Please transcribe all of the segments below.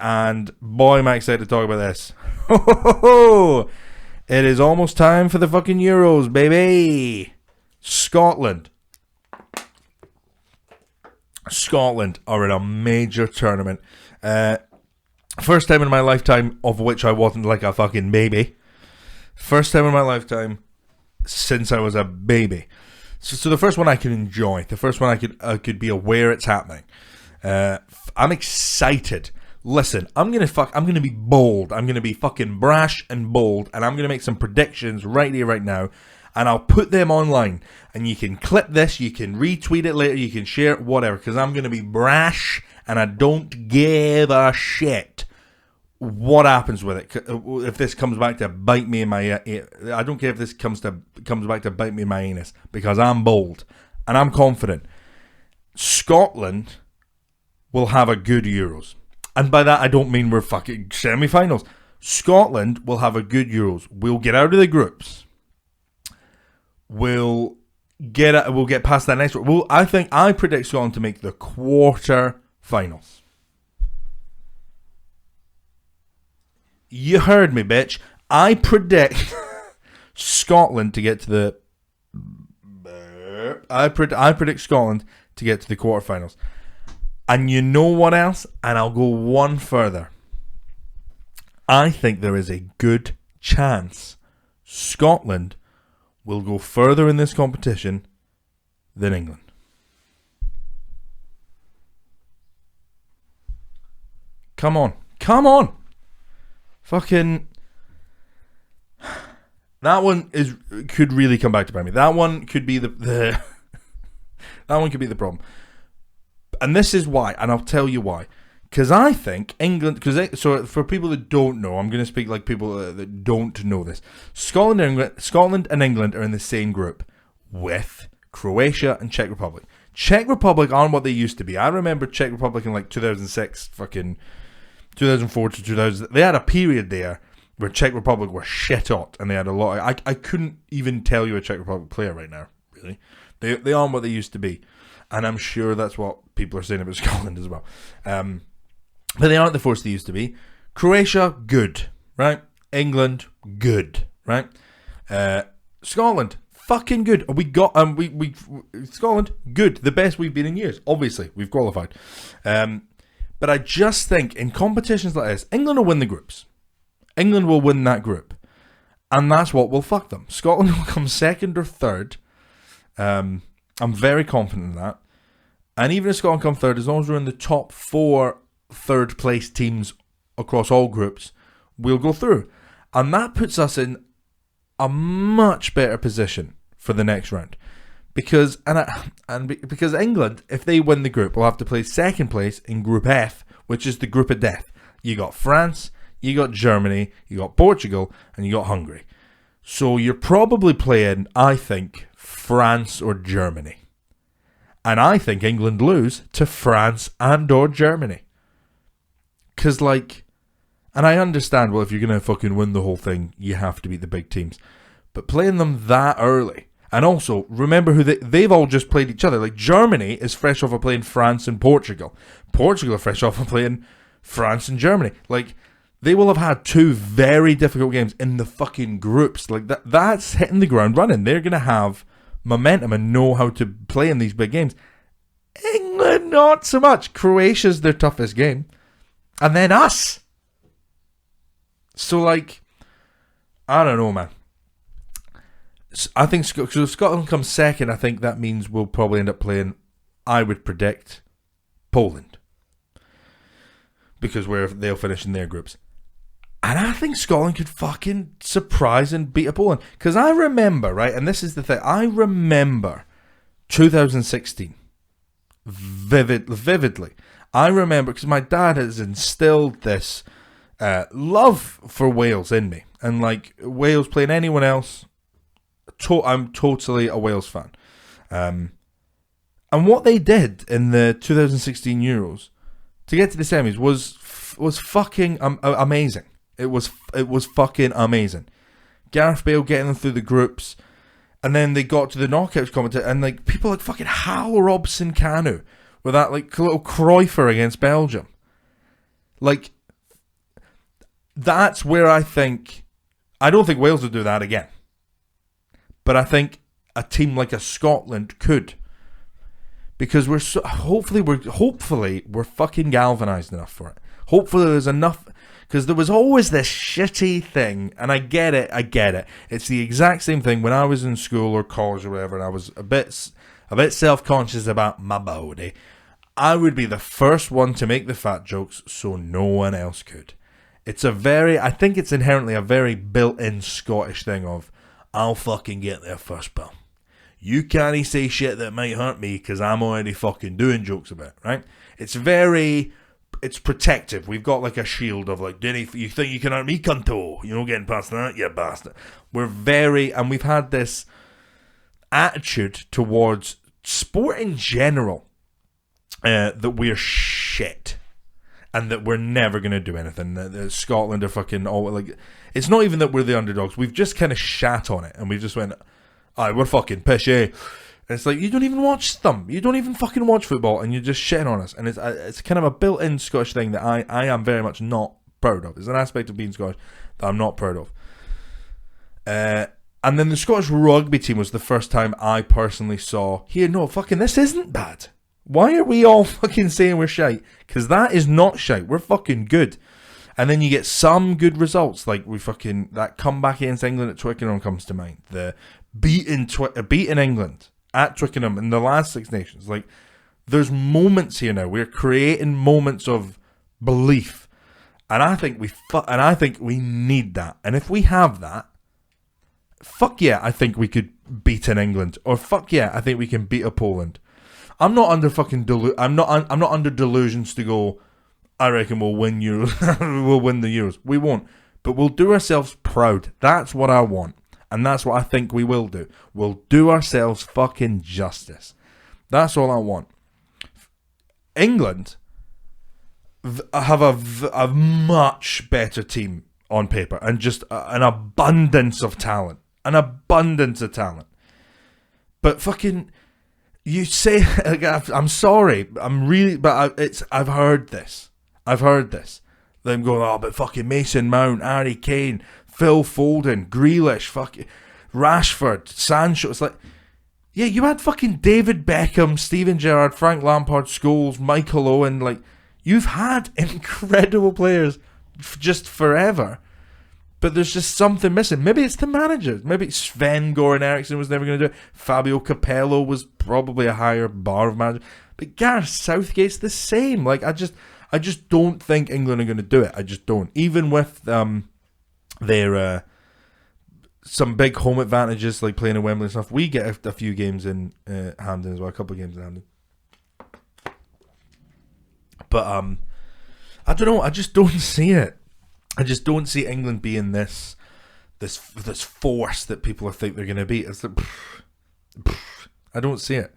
and boy, am I excited to talk about this. It is almost time for the fucking Euros, baby. Scotland are in a major tournament. First time in my lifetime of which I wasn't like a fucking baby. First time in my lifetime since I was a baby. So the first one I can enjoy. The first one I could be aware it's happening. I'm excited. Listen, I'm gonna be bold. I'm gonna be fucking brash and bold, and I'm gonna make some predictions right here, right now, and I'll put them online. And you can clip this, you can retweet it later, you can share it, whatever. Because I'm gonna be brash, and I don't give a shit what happens with it. If this comes back to bite me in my, I don't care if this comes back to bite me in my anus, because I'm bold and I'm confident. Scotland will have a good Euros. And by that, I don't mean we're fucking semi-finals. Scotland will have a good Euros. We'll get out of the groups. We'll get past that next one. I predict Scotland to make the quarter-finals. You heard me, bitch. I predict Scotland to get to the... I predict Scotland to get to the quarterfinals. And you know what else? And I'll go one further. I think there is a good chance Scotland will go further in this competition than England. Come on. Fucking... That one could really come back to bite me. That one could be the that one could be the problem. And this is why, and I'll tell you why. Because I think England... So for people that don't know, I'm going to speak like people that don't know this. Scotland and England are in the same group with Croatia and Czech Republic. Czech Republic aren't what they used to be. I remember Czech Republic in like 2006, fucking 2004 to 2000. They had a period there where Czech Republic were shit hot, and they had a lot of... I couldn't even tell you a Czech Republic player right now, really. They aren't what they used to be. And I'm sure that's what people are saying about Scotland as well. But they aren't the force they used to be. Croatia, good, right? England, good, right? Scotland, fucking good. We got Scotland, good. The best we've been in years. Obviously, we've qualified. But I just think in competitions like this, England will win the groups. England will win that group. And that's what will fuck them. Scotland will come second or third. I'm very confident in that. And even if Scotland come third, as long as we're in the top 4 third place teams across all groups, we'll go through. And that puts us in a much better position for the next round. Because because England, if they win the group, will have to play second place in Group F, which is the group of death. You got France, you got Germany, you got Portugal, and you got Hungary. So you're probably playing, I think, France or Germany. And I think England lose to France and or Germany. Because, like... And I understand, well, if you're going to fucking win the whole thing, you have to beat the big teams. But playing them that early... And also, remember who they've all just played each other. Like, Germany is fresh off of playing France and Portugal. Portugal are fresh off of playing France and Germany. Like, they will have had 2 very difficult games in the fucking groups. Like, that's hitting the ground running. They're going to have momentum and know how to play in these big games. England, not so much. Croatia's their toughest game. And then us. So, like, I don't know, man. I think so if Scotland comes second, I think that means we'll probably end up playing, I would predict, Poland. Because they'll finish in their groups. And I think Scotland could fucking surprise and beat Poland. Because I remember, right, and this is the thing, I remember 2016 vividly. I remember, because my dad has instilled this love for Wales in me. And, like, Wales playing anyone else... I'm totally a Wales fan. And what they did in the 2016 Euros to get to the semis was fucking amazing. It was fucking amazing. Gareth Bale getting them through the groups, and then they got to the knockouts competition, and like people like fucking Hal Robson Canu with that like little Cruyffer against Belgium. Like that's where I don't think Wales would do that again. But I think a team like a Scotland could. Because hopefully we're fucking galvanised enough for it. Hopefully there's enough, because there was always this shitty thing, and I get it. It's the exact same thing when I was in school or college or whatever, and I was a bit self-conscious about my body. I would be the first one to make the fat jokes so no one else could. I think it's inherently a very built-in Scottish thing of, I'll fucking get there first, pal. You can't say shit that might hurt me because I'm already fucking doing jokes about it, right? It's protective. We've got like a shield of like, Denny, you think you can hurt me, cunto? You're not getting past that, you bastard. And we've had this attitude towards sport in general, that we're shit. And that we're never going to do anything. That Scotland are fucking all like, it's not even that we're the underdogs. We've just kind of shat on it. And we've just went, alright, we're fucking pish, eh? And it's like, you don't even watch them. You don't even fucking watch football, and you're just shitting on us. And it's kind of a built-in Scottish thing that I am very much not proud of. It's an aspect of being Scottish that I'm not proud of. And then the Scottish rugby team was the first time I personally saw, this isn't bad. Why are we all fucking saying we're shite? Because that is not shite. We're fucking good. And then you get some good results, like that comeback against England at Twickenham comes to mind. The beating England at Twickenham in the last Six Nations. Like, there's moments here now. We're creating moments of belief, and I think we need that. And if we have that, fuck yeah, I think we could beat an England, or fuck yeah, I think we can beat a Poland. I'm not under fucking I'm not under delusions to go, I reckon we'll win Euros. We'll win the Euros. We won't, but we'll do ourselves proud. That's what I want. And that's what I think we will do. We'll do ourselves fucking justice. That's all I want. England have a much better team on paper. And just an abundance of talent. But fucking, you say, I'm sorry. I've heard this. Them going, but fucking Mason Mount, Harry Kane, Phil Foden, Grealish, fucking Rashford, Sancho. It's like, yeah, you had fucking David Beckham, Steven Gerrard, Frank Lampard, Scholes, Michael Owen. Like, you've had incredible players just forever, but there's just something missing. Maybe it's the managers. Maybe Sven-Goran Eriksson was never going to do it. Fabio Capello was probably a higher bar of manager. But Gareth Southgate's the same. Like, I just don't think England are going to do it. I just don't. Even with their some big home advantages, like playing in Wembley and stuff. We get a few games in Hampden as well, a couple of games in Hampden. But I don't know. I just don't see it. I just don't see England being this force that people think they're going to be. It's like, I don't see it.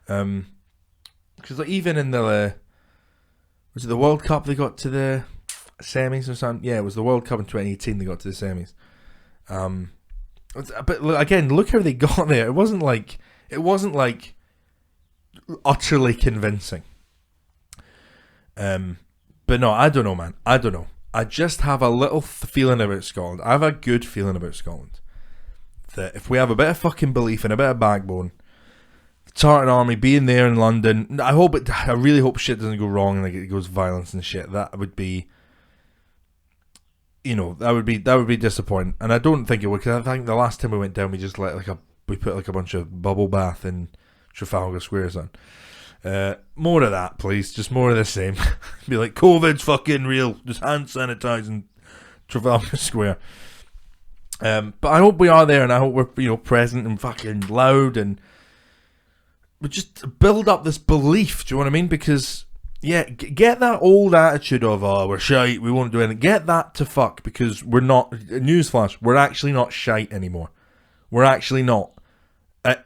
Because like, even in the was it the World Cup they got to the semis or something? Yeah, it was the World Cup in 2018 they got to the semis. But again, look how they got there. It wasn't like utterly convincing. But no, I don't know, man. I don't know. I just have a little feeling about Scotland. I have a good feeling about Scotland. That if we have a bit of fucking belief and a bit of backbone, the Tartan Army being there in London, I really hope shit doesn't go wrong and like it goes violence and shit. That would be, that would be disappointing. And I don't think it would, because I think the last time we went down, we just we put a bunch of bubble bath in Trafalgar Square or something. More of that, please. Just more of the same. Be like, COVID's fucking real. Just hand sanitizing Trafalgar Square. But I hope we are there, and I hope we're present and fucking loud, and we just build up this belief. Do you know what I mean? Because yeah, get that old attitude of we're shite, we won't do anything. Get that to fuck, because we're not. Newsflash: we're actually not shite anymore. We're actually not at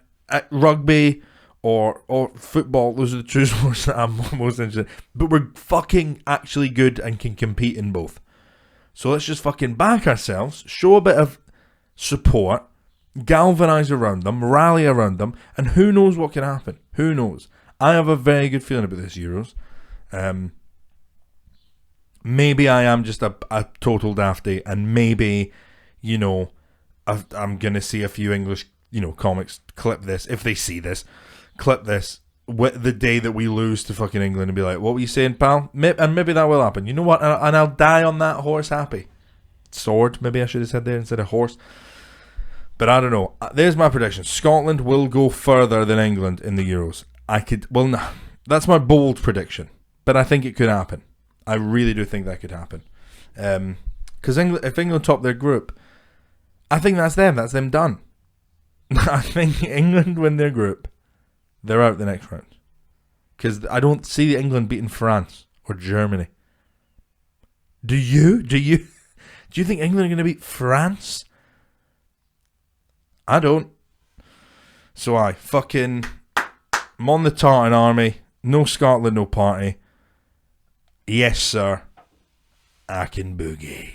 rugby. Or football, those are the two sports that I'm most interested in. But we're fucking actually good and can compete in both. So let's just fucking back ourselves, show a bit of support, galvanise around them, rally around them, and who knows what can happen. Who knows? I have a very good feeling about this Euros. maybe I am just a total dafty, and maybe, you know, I'm going to see a few English, you know, comics clip this, if they see this, clip this, the day that we lose to fucking England and be like, what were you saying, pal? And maybe that will happen. You know what? And I'll die on that horse happy. Sword, maybe I should have said there instead of horse. But I don't know. There's my prediction. Scotland will go further than England in the Euros. That's my bold prediction. But I think it could happen. I really do think that could happen. Because if England top their group, I think that's them. That's them done. I think England win their group. They're out the next round. Because I don't see England beating France or Germany. Do you? Do you think England are going to beat France? I don't. So I'm on the tartan army. No Scotland, no party. Yes, sir. I can boogie.